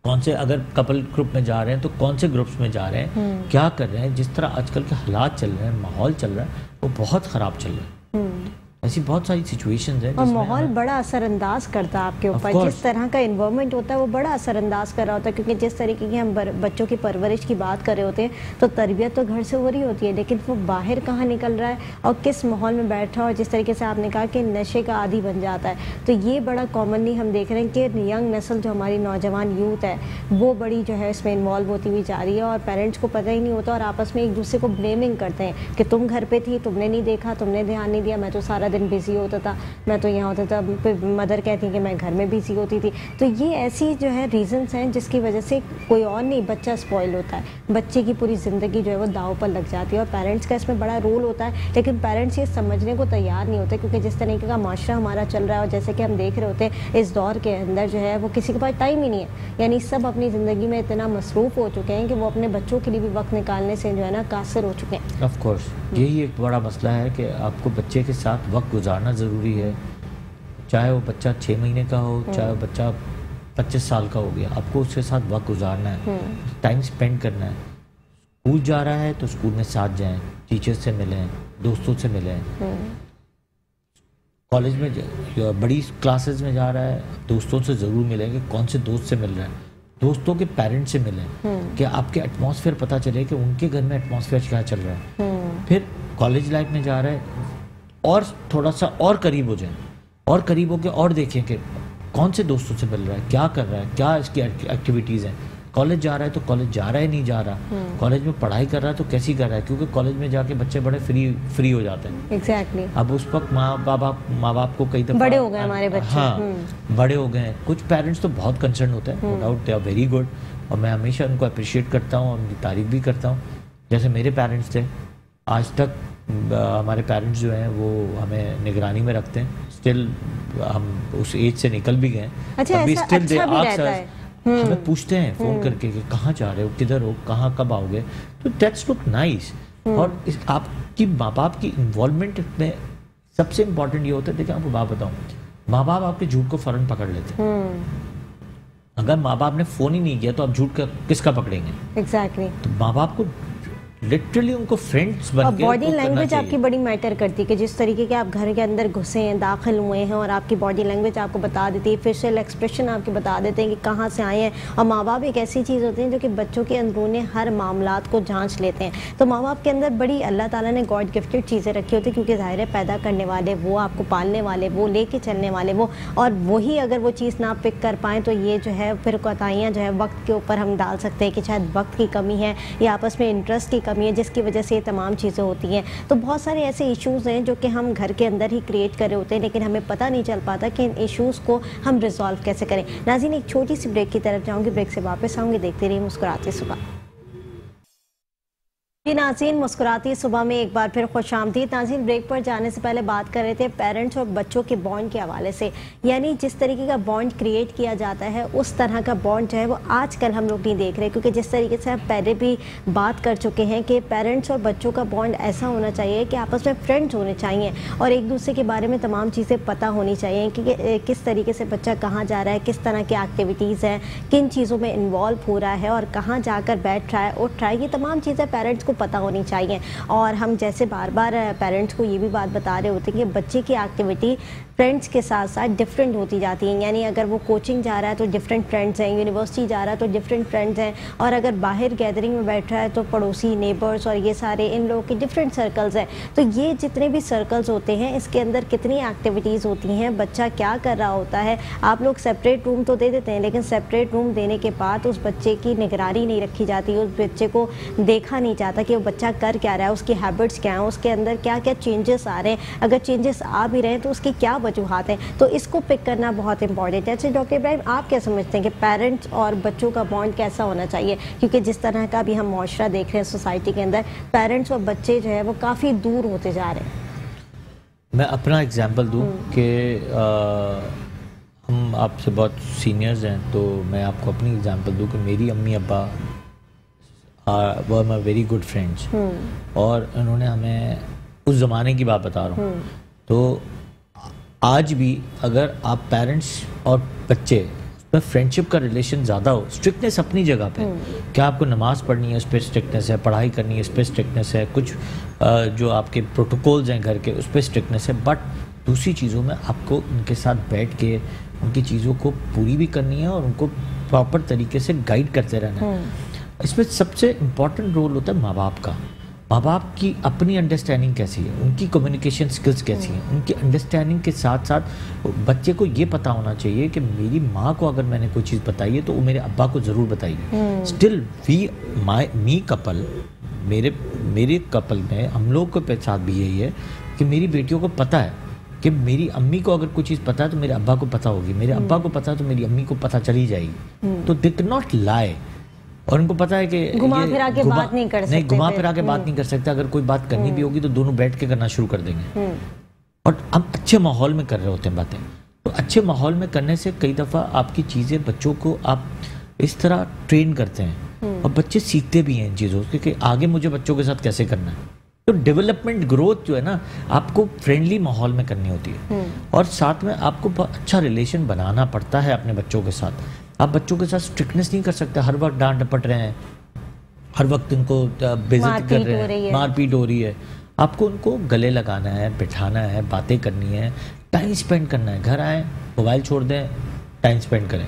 कौन से, अगर कपल ग्रुप में जा रहे हैं तो कौन से ग्रुप्स में जा रहे हैं, क्या कर रहे हैं। जिस तरह आजकल के हालात चल रहे हैं, माहौल चल रहा है, वो बहुत ख़राब चल रहा है। ऐसी बहुत सारी सिचुएशंस हैं और माहौल बड़ा असरअंदाज करता है आपके ऊपर। जिस तरह का इन्वायरमेंट होता है वो बड़ा असरअंदाज कर रहा होता है, क्योंकि जिस तरीके की हम बच्चों की परवरिश की बात कर रहे होते हैं तो तरबियत तो घर से हो रही होती है, लेकिन वो बाहर कहाँ निकल रहा है और किस माहौल में बैठ रहा है। और जिस तरीके से आपने कहा कि नशे का आदी बन जाता है, तो ये बड़ा कॉमनली हम देख रहे हैं कि यंग नस्ल जो हमारी नौजवान यूथ है वो बड़ी जो है इसमें इन्वॉल्व होती हुई जा रही है, और पेरेंट्स को पता ही नहीं होता और आपस में एक दूसरे को ब्लेमिंग करते हैं कि तुम घर पर थी, तुमने नहीं देखा, तुमने ध्यान नहीं दिया, मैं तो सारा दिन बिजी होता था, मैं तो यहाँ होता था। फिर मदर कहती है कि मैं घर में बिजी होती थी। तो ये ऐसी जो है रीजंस हैं जिसकी वजह से कोई और नहीं, बच्चा स्पॉइल होता है, बच्चे की पूरी ज़िंदगी जो है वो दाव पर लग जाती है। और पेरेंट्स का इसमें बड़ा रोल होता है, लेकिन पेरेंट्स ये समझने को तैयार नहीं होते, क्योंकि जिस तरीके का माशरा हमारा चल रहा है और जैसे कि हम देख रहे होते हैं इस दौर के अंदर जो है वो किसी के पास टाइम ही नहीं है। यानी सब अपनी ज़िंदगी में इतना मसरूफ़ हो चुके हैं कि वो अपने बच्चों के लिए भी वक्त निकालने से जो है ना कासिर हो चुके हैं। ऑफ कोर्स यही एक बड़ा मसला है कि आपको बच्चे के साथ वक्त गुजारना ज़रूरी है, चाहे वो बच्चा 6 महीने का हो, चाहे वो बच्चा 25 साल का हो गया, आपको उसके साथ वक्त गुजारना है, टाइम स्पेंड करना है। स्कूल जा रहा है तो स्कूल में साथ जाएं, टीचर्स से मिलें, दोस्तों से मिलें। कॉलेज में बड़ी क्लासेस में जा रहा है, दोस्तों से ज़रूर मिलें कि कौन से दोस्त से मिल रहा है, दोस्तों के पेरेंट्स से मिलें कि आपके एटमॉस्फेयर पता चले कि उनके घर में एटमॉस्फेयर क्या चल रहा है। फिर कॉलेज लाइफ में जा रहा है और थोड़ा सा और करीब हो जाए, और करीब होकर और देखें कि कौन से दोस्तों से मिल रहा है, क्या कर रहा है, क्या इसकी एक्टिविटीज़ हैं। कॉलेज जा रहा है तो कॉलेज जा रहा है, नहीं जा रहा, कॉलेज में पढ़ाई कर रहा है तो कैसी कर रहा है, क्योंकि कॉलेज में जाके बच्चे बड़े फ्री हो जाते हैं। एग्जैक्टली अब उस वक्त माँ बाप को कई दफ़ा बड़े हो गए हमारे बच्चे। हाँ, बड़े हो गए हैं। कुछ पेरेंट्स तो बहुत कंसर्न होते हैं, no doubt they are very good, और मैं हमेशा उनको अप्रिशिएट करता हूँ और उनकी तारीफ भी करता हूँ। जैसे मेरे पेरेंट्स थे, आज तक हमारे पेरेंट्स जो हैं वो हमें निगरानी में रखते हैं। स्टिल हम उस एज से निकल भी गए, अच्छा, अभी स्टिल अच्छा भी रहता है। हमें पूछते हैं फ़ोन करके कि कहाँ जा रहे हो, किधर हो, कहाँ कब आओगे। तो दैट्स लुक नाइस। और आपकी माँ बाप की इन्वॉल्वमेंट में सबसे इम्पोर्टेंट ये होता है। देखिए आपको बात बताऊँ, माँ बाप आपके झूठ को फ़ौरन पकड़ लेते हैं। अगर माँ बाप ने फ़ोन ही नहीं किया तो आप झूठ किसका पकड़ेंगे। एग्जैक्टली। तो माँ बाप को लिटरली उनको फ्रेंड्स बन के बॉडी लैंग्वेज आपकी बड़ी मैटर करती है कि जिस तरीके के आप घर के अंदर घुसे हैं, दाखिल हुए हैं, और आपकी बॉडी लैंग्वेज आपको बता देती है, फेशियल एक्सप्रेशन आपके बता देते हैं कि कहाँ से आए हैं। और माँ बाप एक ऐसी चीज़ होती है जो कि बच्चों के अंदरूनी हर मामलात को जांच लेते हैं। तो माँ बाप के अंदर बड़ी अल्लाह ताला ने गॉड गिफ्टेड चीज़ें रखी होती है, क्योंकि ज़ाहिर है पैदा करने वाले वो, आपको पालने वाले वो, लेके चलने वाले वो, और वही अगर वो चीज़ ना पिक कर पाएँ तो ये जो है फिर कोताहियाँ जो है वक्त के ऊपर हम डाल सकते हैं कि शायद वक्त की कमी है या आपस में इंटरेस्ट की कमी है, जिसकी वजह से ये तमाम चीज़ें होती हैं। तो बहुत सारे ऐसे इश्यूज़ हैं जो कि हम घर के अंदर ही क्रिएट कर रहे होते हैं, लेकिन हमें पता नहीं चल पाता कि इन इश्यूज़ को हम रिजॉल्व कैसे करें। नाज़रीन, एक छोटी सी ब्रेक की तरफ जाऊँगी, ब्रेक से वापस आऊँगी। देखते रहिए मुस्कुराते सुबह। जी नाज़रीन, मुस्कुराती सुबह में एक बार फिर खुशामदीद। नाज़रीन, ब्रेक पर जाने से पहले बात कर रहे थे पेरेंट्स और बच्चों के बॉन्ड के हवाले से, यानी जिस तरीके का बॉन्ड क्रिएट किया जाता है उस तरह का बॉन्ड जो है वो आजकल हम लोग नहीं देख रहे, क्योंकि जिस तरीके से हम पहले भी बात कर चुके हैं कि पेरेंट्स और बच्चों का बॉन्ड ऐसा होना चाहिए कि आपस में फ्रेंड्स होने चाहिए और एक दूसरे के बारे में तमाम चीज़ें पता होनी चाहिए कि किस तरीके से बच्चा कहाँ जा रहा है, किस तरह की एक्टिविटीज़ हैं, किन चीज़ों में इन्वॉल्व हो रहा है और कहाँ जाकर बैठ रहा है, उठ रहा है। ये तमाम चीज़ें पेरेंट्स को पता होनी चाहिए। और हम जैसे बार बार पेरेंट्स को ये भी बात बता रहे होते हैं कि बच्चे की एक्टिविटी फ्रेंड्स के साथ साथ डिफरेंट होती जाती हैं। यानी अगर वो कोचिंग जा रहा है तो डिफरेंट फ्रेंड्स हैं, यूनिवर्सिटी जा रहा है तो डिफरेंट फ्रेंड्स हैं, और अगर बाहर गैदरिंग में बैठ रहा है तो पड़ोसी, नेबर्स और ये सारे इन लोगों के डिफरेंट सर्कल्स हैं। तो ये जितने भी सर्कल्स होते हैं इसके अंदर कितनी एक्टिविटीज़ होती हैं, बच्चा क्या कर रहा होता है। आप लोग सेपरेट रूम तो दे देते हैं, लेकिन सेपरेट रूम देने के बाद उस बच्चे की निगरानी नहीं रखी जाती, उस बच्चे को देखा नहीं जाता कि वो बच्चा कर क्या रहा है, उसकी हैबिट्स क्या हैं, उसके अंदर क्या क्या चेंजेस आ रहे हैं, अगर चेंजेस आ भी रहे हैं तो उसकी क्या वजूहात हैं। तो इसको पिक करना बहुत इंपॉर्टेंट है। अच्छा डॉक्टर इब्राहिम, आप क्या समझते हैं कि पेरेंट्स और बच्चों का बॉन्ड कैसा होना चाहिए, क्योंकि जिस तरह का भी हम माशरा देख रहे हैं सोसाइटी के अंदर, पेरेंट्स और बच्चे जो है वो काफ़ी दूर होते जा रहे हैं। मैं अपना एग्जांपल दूं कि हम आपसे बहुत सीनियर्स हैं, तो मैं आपको अपनी एग्जांपल दूं कि मेरी अम्मी अब्बा वो माई वेरी गुड फ्रेंड्स, और उन्होंने हमें उस ज़माने की बात बता रहा हूँ। तो आज भी अगर आप पेरेंट्स और बच्चे फ्रेंडशिप का रिलेशन ज़्यादा हो। स्ट्रिक्टनेस अपनी जगह पे, क्या आपको नमाज पढ़नी है उस पर स्ट्रिक्टनेस है, पढ़ाई करनी है उस पर स्ट्रिक्टनेस है, कुछ जो आपके प्रोटोकॉल्स हैं घर के उस पर स्ट्रिक्टनेस है, बट दूसरी चीज़ों में आपको उनके साथ बैठ के उनकी चीज़ों को पूरी भी करनी है और उनको प्रॉपर तरीके से गाइड करते रहना है। इसमें सबसे इम्पॉर्टेंट रोल होता है माँ बाप का। माँ बाप की अपनी अंडरस्टैंडिंग कैसी है, उनकी कम्युनिकेशन स्किल्स कैसी हैं, उनकी अंडरस्टैंडिंग के साथ साथ बच्चे को ये पता होना चाहिए कि मेरी माँ को अगर मैंने कोई चीज़ बताई है तो वो मेरे अब्बा को ज़रूर बताइए। स्टिल मी कपल, मेरे कपल में हम लोग के साथ भी यही है कि मेरी बेटियों को पता है कि मेरी अम्मी को अगर कोई चीज़ पता है तो मेरे अब्बा को पता होगी, मेरे अब्बा को पता है तो मेरी अम्मी को पता चली जाएगी। तो दे कैन नॉट लाई, और उनको पता है कि घुमा फिरा के बात नहीं कर सकते, नहीं घुमा फिरा के बात नहीं कर सकते। अगर कोई बात करनी भी होगी तो दोनों बैठ के करना शुरू कर देंगे। और हम अच्छे माहौल में कर रहे होते हैं बातें, तो अच्छे माहौल में करने से कई दफ़ा आपकी चीज़ें बच्चों को आप इस तरह ट्रेन करते हैं और बच्चे सीखते भी हैं इन चीज़ों से कि आगे मुझे बच्चों के साथ कैसे करना है। तो डेवलपमेंट ग्रोथ जो है ना आपको फ्रेंडली माहौल में करनी होती है, और साथ में आपको बहुत अच्छा रिलेशन बनाना पड़ता है अपने बच्चों के साथ। आप बच्चों के साथ स्ट्रिक्टनेस नहीं कर सकते, हर वक्त डांट डपट रहे हैं, हर वक्त उनको बेइज्जती कर रहे हैं, मारपीट हो रही है। आपको उनको गले लगाना है, बिठाना है, बातें करनी है, टाइम स्पेंड करना है। घर आए मोबाइल छोड़ दें, टाइम स्पेंड करें।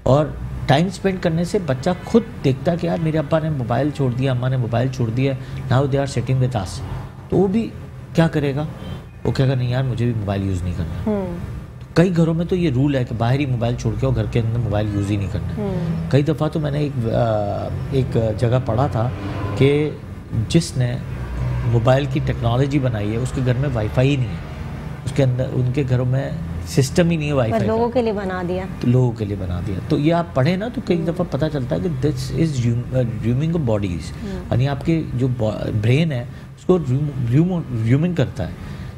और टाइम स्पेंड करने से बच्चा खुद देखता है कि यार मेरे अब्बा ने मोबाइल छोड़ दिया, अम्मा ने मोबाइल छोड़ दिया, now they are sitting with us. तो वो भी क्या करेगा, वो कहेगा नहीं यार मुझे भी मोबाइल यूज़ नहीं करना। कई घरों में तो ये रूल है कि बाहर ही मोबाइल छोड़ के और घर के अंदर मोबाइल यूज़ ही नहीं करना। कई दफ़ा तो मैंने एक जगह पढ़ा था कि जिसने मोबाइल की टेक्नोलॉजी बनाई है उसके घर में वाईफाई ही नहीं है, उसके अंदर उनके घरों में सिस्टम ही नहीं है वाईफाई, लोगों के लिए बना दिया, तो लोगों के लिए बना दिया। तो ये आप पढ़े ना तो कई दफ़ा पता चलता है कि दिस इज़ र्यूमिंग ऑफ बॉडीज़, यानी आपके जो ब्रेन है उसको र्यूमिंग करता है।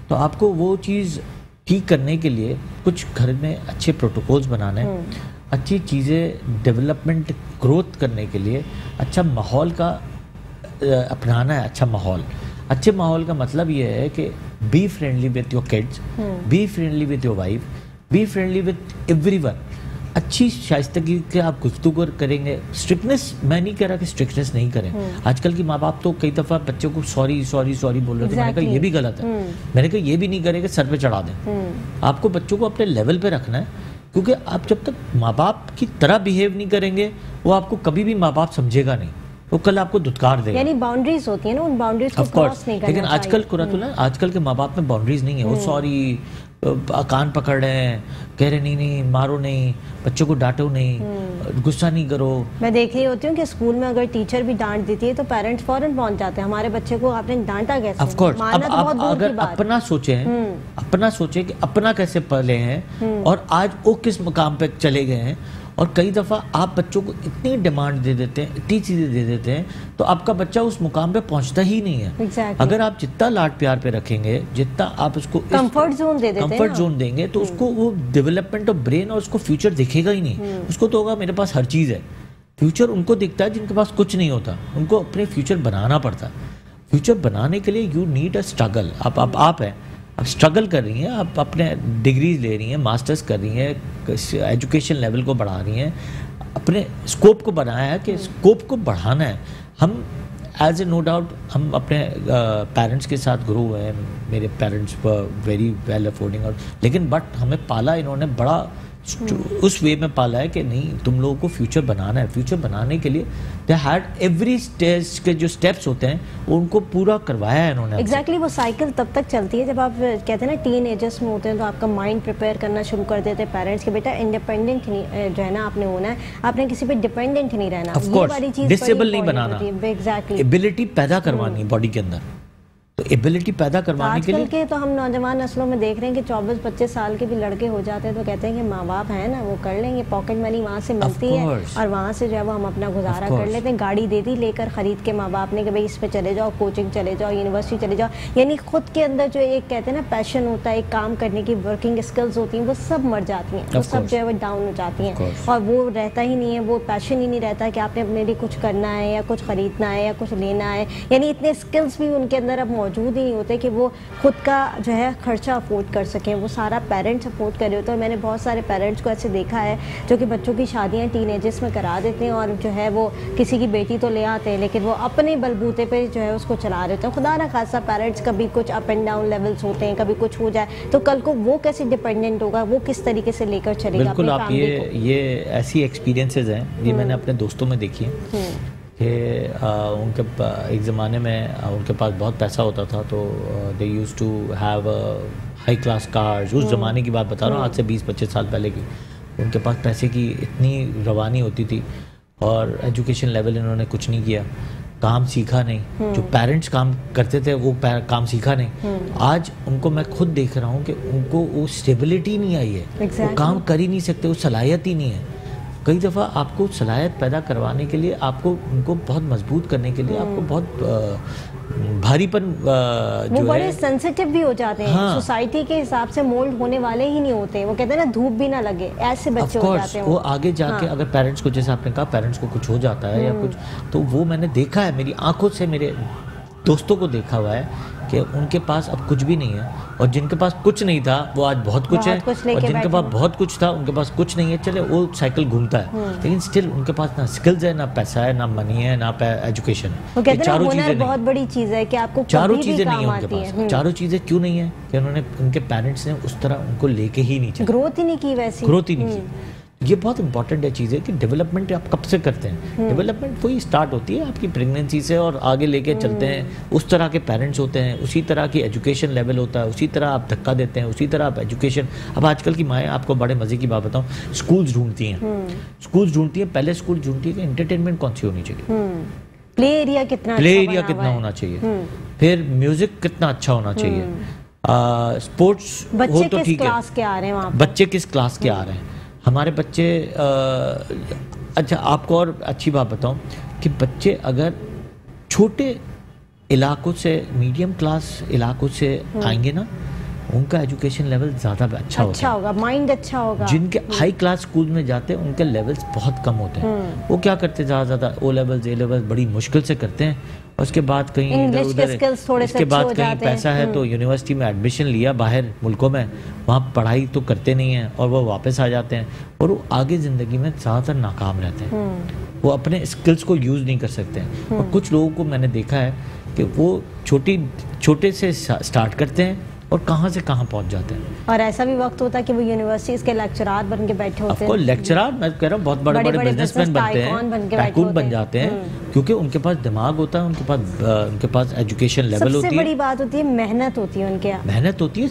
तो आपको वो चीज़ ठीक करने के लिए कुछ घर में अच्छे प्रोटोकॉल्स बनाने, अच्छी चीज़ें डेवलपमेंट ग्रोथ करने के लिए अच्छा माहौल का अपनाना है। अच्छा माहौल, अच्छे माहौल का मतलब ये है कि be friendly with your kids, be friendly with your wife, be friendly with everyone. अच्छी शाइस्तगी के आप गुफ्तगू करेंगे। स्ट्रिक्टनेस मैं नहीं कह रहा कि स्ट्रिक्टनेस नहीं करें। आजकल की माँ बाप तो कई दफ़ा बच्चों को सॉरी सॉरी सॉरी बोल रहे थे। मैंने कहा ये भी गलत है। मैंने कहा ये भी नहीं करें कि सर पे चढ़ा दें। आपको बच्चों को अपने लेवल पे रखना है, क्योंकि आप जब तक माँ बाप की तरह बिहेव नहीं करेंगे वो आपको कभी भी माँ बाप समझेगा नहीं, वो कल आपको धुतकार देगा। यानी बाउंड्रीज होती है ना, उन बाउंड्रीज को क्रॉस नहीं करना। लेकिन आजकल कुरातुल्लाह आजकल के माँ बाप में बाउंड्रीज नहीं है। वो सॉरी कान पकड़ रहे हैं, कह रहे नहीं नहीं मारो नहीं, बच्चों को डांटो नहीं, गुस्सा नहीं करो। मैं देख रही होती हूँ कि स्कूल में अगर टीचर भी डांट देती है तो पेरेंट्स फौरन पहुंच जाते हैं, हमारे बच्चे को आपने डांटा कैसे। ऑफ कोर्स अब अगर अपना सोचे अपना सोचे कि अपना कैसे पले हैं और आज वो किस मुकाम पे चले गए हैं। और कई दफ़ा आप बच्चों को इतनी डिमांड दे देते हैं, इतनी चीज़ें दे देते हैं, तो आपका बच्चा उस मुकाम पे पहुंचता ही नहीं है। exactly. अगर आप जितना लाड प्यार पे रखेंगे, जितना आप उसको कंफर्ट जोन दे देते हैं, कंफर्ट जोन देंगे, तो उसको वो डेवलपमेंट ऑफ ब्रेन और उसको फ्यूचर दिखेगा ही नहीं। उसको तो होगा मेरे पास हर चीज़ है। फ्यूचर उनको दिखता है जिनके पास कुछ नहीं होता, उनको अपने फ्यूचर बनाना पड़ता है। फ्यूचर बनाने के लिए यू नीड अ स्ट्रगल। आप हैं, आप स्ट्रगल कर रही हैं, आप अपने डिग्रीज ले रही हैं, मास्टर्स कर रही हैं, एजुकेशन लेवल को बढ़ा रही हैं, अपने स्कोप को बनाया है कि स्कोप को बढ़ाना है। हम एज ए नो डाउट हम अपने पेरेंट्स के साथ ग्रो हुए हैं। मेरे पेरेंट्स वेरी वेल अफोर्डिंग, और लेकिन बट हमें पाला इन्होंने बड़ा उस वे में पाला है कि नहीं तुम लोगों को फ्यूचर बनाना है। फ्यूचर बनाने के लिए दे हैड एवरी स्टेज के जो स्टेप्स होते हैं उनको पूरा करवाया है इन्होंने। एग्जैक्टली वो साइकिल तब तक चलती है जब आप कहते हैं ना टीन एजर्स में होते हैं, तो आपका माइंड प्रिपेयर करना शुरू कर देते हैं पेरेंट्स के, बेटा इंडिपेंडेंट रहना आपने होना है, आपने किसी पे डिपेंडेंट नहीं रहना। ये वाली चीज डिसेबल नहीं बनाना, एग्जैक्टली एबिलिटी पैदा करवानी बॉडी के अंदर। तो एबिलिटी पैदा करवाने के लिए के तो हम नौजवान नस्लों में देख रहे हैं कि 24-25 साल के भी लड़के हो जाते हैं तो कहते हैं कि माँ बाप है ना वो कर लेंगे, पॉकेट मनी वहाँ से मिलती है और वहाँ से जो है वो हम अपना गुजारा कर लेते हैं। गाड़ी दे दी लेकर खरीद के माँ बाप ने कि भाई इस पे चले जाओ, कोचिंग चले जाओ, यूनिवर्सिटी चले जाओ। यानी खुद के अंदर जो एक कहते हैं ना पैशन होता है, एक काम करने की वर्किंग स्किल्स होती हैं, वो सब मर जाती हैं, वो सब जो है वो डाउन हो जाती हैं और वो रहता ही नहीं है, वो पैशन ही नहीं रहता कि आपने अपने लिए कुछ करना है या कुछ खरीदना है या कुछ लेना है। यानी इतने स्किल्स भी उनके अंदर अब मौजूद ही नहीं होते कि वो खुद का जो है खर्चा अफोर्ड कर सकें, वो सारा पेरेंट्स अफोर्ड कर रहे होते हैं। और मैंने बहुत सारे पेरेंट्स को ऐसे देखा है जो कि बच्चों की शादियाँ टीनेजर्स में करा देते हैं और जो है वो किसी की बेटी तो ले आते हैं लेकिन वो अपने बलबूते पे जो है उसको चला रहे होते हैं। खुदा ना खासा पेरेंट्स कभी कुछ अप एंड डाउन लेवल्स होते हैं, कभी कुछ हो जाए तो कल को वो कैसे डिपेंडेंट होगा, वो किस तरीके से लेकर चलेगा। बिल्कुल, आप ये ऐसी एक्सपीरियंसेस हैं ये मैंने अपने दोस्तों में देखी है कि उनके एक ज़माने में उनके पास बहुत पैसा होता था तो they used to have high class cars. उस ज़माने की बात बता रहा हूँ, आज से 20-25 साल पहले की। उनके पास पैसे की इतनी रवानी होती थी और एजुकेशन लेवल इन्होंने कुछ नहीं किया, काम सीखा नहीं। जो पेरेंट्स काम करते थे वो काम सीखा नहीं। आज उनको मैं खुद देख रहा हूँ कि उनको वो स्टेबिलिटी नहीं आई है, वो काम कर ही नहीं सकते, वो सलाहियत ही नहीं है। कई दफ़ा आपको सलाहियत पैदा करवाने के लिए, आपको उनको बहुत मजबूत करने के लिए आपको बहुत भारीपन वो बड़े सेंसिटिव भी हो जाते हैं। हाँ। सोसाइटी के हिसाब से मोल्ड होने वाले ही नहीं होते। वो कहते हैं ना धूप भी ना लगे, ऐसे बच्चे हो जाते हैं। वो आगे जाके अगर पेरेंट्स को, जैसे आपने कहा, पेरेंट्स को कुछ हो जाता है या कुछ, तो वो मैंने देखा है, मेरी आंखों से मेरे दोस्तों को देखा हुआ है कि उनके पास अब कुछ भी नहीं है और जिनके पास कुछ नहीं था वो आज बहुत कुछ है, और जिनके पास बहुत कुछ था उनके पास कुछ नहीं है। चले वो साइकिल घूमता है लेकिन स्टिल उनके पास ना स्किल्स है, ना पैसा है, ना मनी है, ना एजुकेशन। चारों चीजें बहुत बड़ी चीज है कि आपको चारों चीजें नहीं है उनके पास। चारों चीजें क्यों नहीं है कि उन्होंने, उनके पेरेंट्स ने उस तरह उनको लेके ही नहीं चला, ग्रोथ ही नहीं की, वैसी ग्रोथ ही नहीं की। ये बहुत इंपॉर्टेंट है चीज़ है कि डेवलपमेंट आप कब से करते हैं। डेवलपमेंट वही स्टार्ट होती है आपकी प्रेगनेंसी से और आगे लेके चलते हैं। उस तरह के पेरेंट्स होते हैं, उसी तरह की एजुकेशन लेवल होता है, उसी तरह आप धक्का देते हैं, उसी तरह आप एजुकेशन। अब आजकल की माएँ, आपको बड़े मज़े की बात बताऊँ, स्कूल्स ढूंढती हैं, स्कूल्स ढूंढती हैं। पहले स्कूल ढूंढती है कि एंटरटेनमेंट कौन सी होनी चाहिए, प्ले एरिया कितना होना चाहिए, फिर म्यूजिक कितना अच्छा होना चाहिए, स्पोर्ट्स हो तो ठीक है, बच्चे किस क्लास के आ रहे हैं। हमारे बच्चे अच्छा, आपको और अच्छी बात बताऊं कि बच्चे अगर छोटे इलाकों से, मीडियम क्लास इलाकों से आएंगे ना, उनका एजुकेशन लेवल ज़्यादा अच्छा होगा, माइंड अच्छा होगा। जिनके हाई क्लास स्कूल में जाते हैं उनके लेवल्स बहुत कम होते हैं। वो क्या करते हैं, ज़्यादा ओ लेवल्स, ए लेवल्स बड़ी मुश्किल से करते हैं। उसके बाद कहीं इधर उधर, इसके बाद कहीं पैसा है तो यूनिवर्सिटी में एडमिशन लिया बाहर मुल्कों में, वहाँ पढ़ाई तो करते नहीं हैं और वो वापस आ जाते हैं और वो आगे ज़िंदगी में ज़्यादातर नाकाम रहते हैं। वो अपने स्किल्स को यूज़ नहीं कर सकते हैं। और कुछ लोगों को मैंने देखा है कि वो छोटे से स्टार्ट करते हैं और कहाँ से कहाँ पहुँच जाते हैं। और ऐसा भी वक्त होता है कि वो यूनिवर्सिटीज़ के लेक्चरार बन के बैठे होते हैं। लेक्चरार मैं कह रहा हूँ, बहुत बड़े बड़े बिजनेसमैन बनते हैं, टाइकून बन जाते हैं, क्योंकि उनके पास दिमाग होता है, उनके पास एजुकेशन लेवल होती है। सबसे बड़ी बात होती है मेहनत होती है, उनके मेहनत होती है,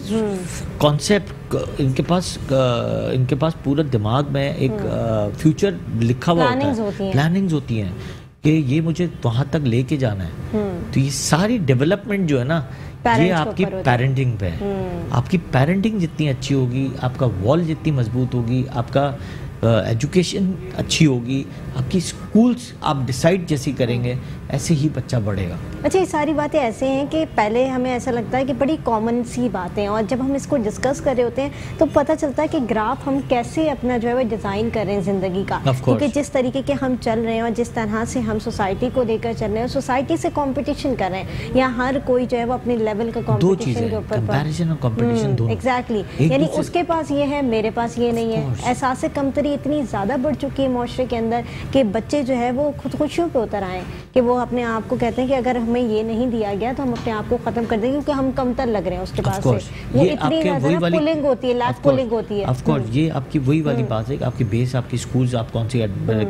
कॉन्सेप्ट इनके पास पूरा दिमाग में एक फ्यूचर लिखा हुआ होता है, प्लानिंग्स होती हैं कि ये मुझे वहाँ तक लेके जाना है। तो ये सारी डेवलपमेंट जो है ना, ये आपकी पेरेंटिंग पे है। आपकी पेरेंटिंग जितनी अच्छी होगी, आपका वॉल जितनी मजबूत होगी, आपका एजुकेशन अच्छी होगी, आपकी स्कूल्स आप डिसाइड जैसी करेंगे, ऐसे ही बच्चा बढ़ेगा। अच्छा, ये सारी बातें ऐसे हैं कि पहले हमें ऐसा लगता है कि बड़ी कॉमन सी बातें हैं और जब हम इसको डिस्कस कर रहे होते हैं तो पता चलता है कि ग्राफ हम कैसे अपना जो है वो डिज़ाइन कर रहे हैं ज़िंदगी का। क्योंकि जिस तरीके के हम चल रहे हैं और जिस तरह से हम सोसाइटी को लेकर चल रहे हैं, सोसाइटी से कंपटीशन कर रहे हैं, या हर कोई जो है वो अपने लेवल का कंपटीशन के ऊपर, कंपैरिजन और कंपटीशन दोनों। एग्जैक्टली, यानी उसके पास ये है, मेरे पास ये नहीं है। एहसास कमतरी इतनी ज़्यादा बढ़ चुकी है माशरे के अंदर कि बच्चे जो है वो खुदकुशियों पे उतर आए कि वो अपने आप को कहते हैं कि अगर हमें ये नहीं दिया गया तो हम अपने आप को खत्म कर देंगे क्योंकि हम कमतर लग रहे हैं उसके पास से। वो इतनी ज़्यादा पुलिंग होती है, लैक पुलिंग होती है। ऑफ कोर्स, ये आपकी वही वाली बात है कि आपकी बेस, आपकी स्कूल्स आप कौन सी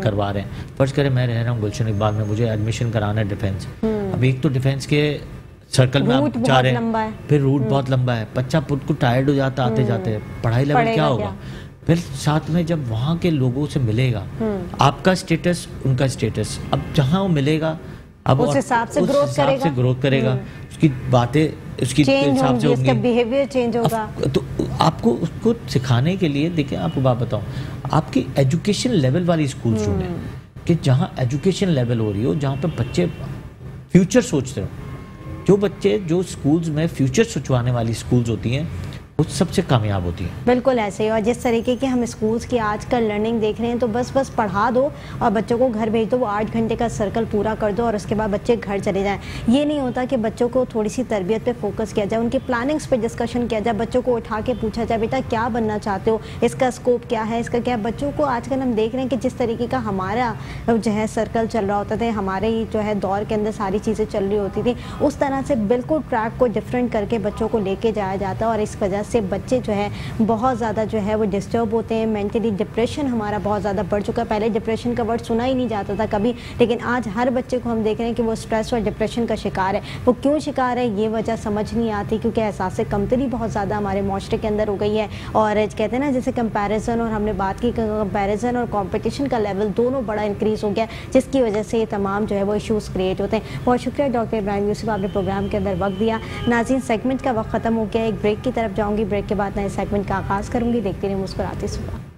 करवा रहे हैं। फर्ज करें मैं रह रहा हूँ गुलशन इकबाल में, मुझे एडमिशन कराना है डिफेंस। अब एक तो डिफेंस के सर्कल में आप जा रहे हैं, फिर रूट बहुत लंबा है, बच्चा खुद को टायर्ड हो जाता आते जाते, पढ़ाई लेवल क्या होगा। फिर साथ में जब वहाँ के लोगों से मिलेगा, आपका स्टेटस उनका स्टेटस, अब जहाँ वो मिलेगा अब उस हिसाब से ग्रोथ करेगा, उसकी बातें उसकी हिसाब से होंगी, बिहेवियर चेंज होगा। तो आपको उसको सिखाने के लिए, देखिए आपको बात बताऊँ, आपकी एजुकेशन लेवल वाली स्कूल ढूंढें कि जहाँ एजुकेशन लेवल हो रही हो, जहाँ पे बच्चे फ्यूचर सोचते हो। जो बच्चे जो स्कूल्स में फ्यूचर सोचवाने वाली स्कूल्स होती हैं वो सबसे कामयाब होती है। बिल्कुल ऐसे ही। और जिस तरीके के हम स्कूल्स की आजकल लर्निंग देख रहे हैं तो बस पढ़ा दो और बच्चों को घर भेज दो, वो 8 घंटे का सर्कल पूरा कर दो और उसके बाद बच्चे घर चले जाएं। ये नहीं होता कि बच्चों को थोड़ी सी तरबियत पे फोकस किया जाए, उनकी प्लानिंग्स पे डिस्कशन किया जाए, बच्चों को उठा के पूछा जाए बेटा क्या बनना चाहते हो, इसका स्कोप क्या है, इसका क्या। बच्चों को आजकल हम देख रहे हैं कि जिस तरीके का हमारा जो है सर्कल चल रहा होता था, हमारे ही जो है दौर के अंदर सारी चीज़ें चल रही होती थी, उस तरह से बिल्कुल ट्रैक को डिफरेंट करके बच्चों को लेके जाया जाता है और इस वजह से बच्चे जो है बहुत ज़्यादा जो है वो डिस्टर्ब होते हैं। मेंटली डिप्रेशन हमारा बहुत ज़्यादा बढ़ चुका है। पहले डिप्रेशन का वर्ड सुना ही नहीं जाता था कभी, लेकिन आज हर बच्चे को हम देख रहे हैं कि वो स्ट्रेस और डिप्रेशन का शिकार है। वो क्यों शिकार है ये वजह समझ नहीं आती, क्योंकि एहसास कमतरी बहुत ज़्यादा हमारे माशरे के अंदर हो गई है। और कहते हैं ना जैसे कंपैरिजन, और हमने बात की कंपैरिजन और कंपटीशन का लेवल दोनों बड़ा इंक्रीज़ हो गया, जिसकी वजह से ये तमाम जो है वो इशूज़ क्रिएट होते हैं। बहुत शुक्रिया डॉक्टर इब्राहिम यूसुफ, आपने प्रोग्राम के अंदर वक्त दिया। नाज़रीन, सेगमेंट का वक्त ख़त्म हो गया, एक ब्रेक की तरफ जाऊँगी, ब्रेक के बाद नए सेगमेंट का आगाज़ करूँगी। देखते रहिए मुस्कुराती सुबह।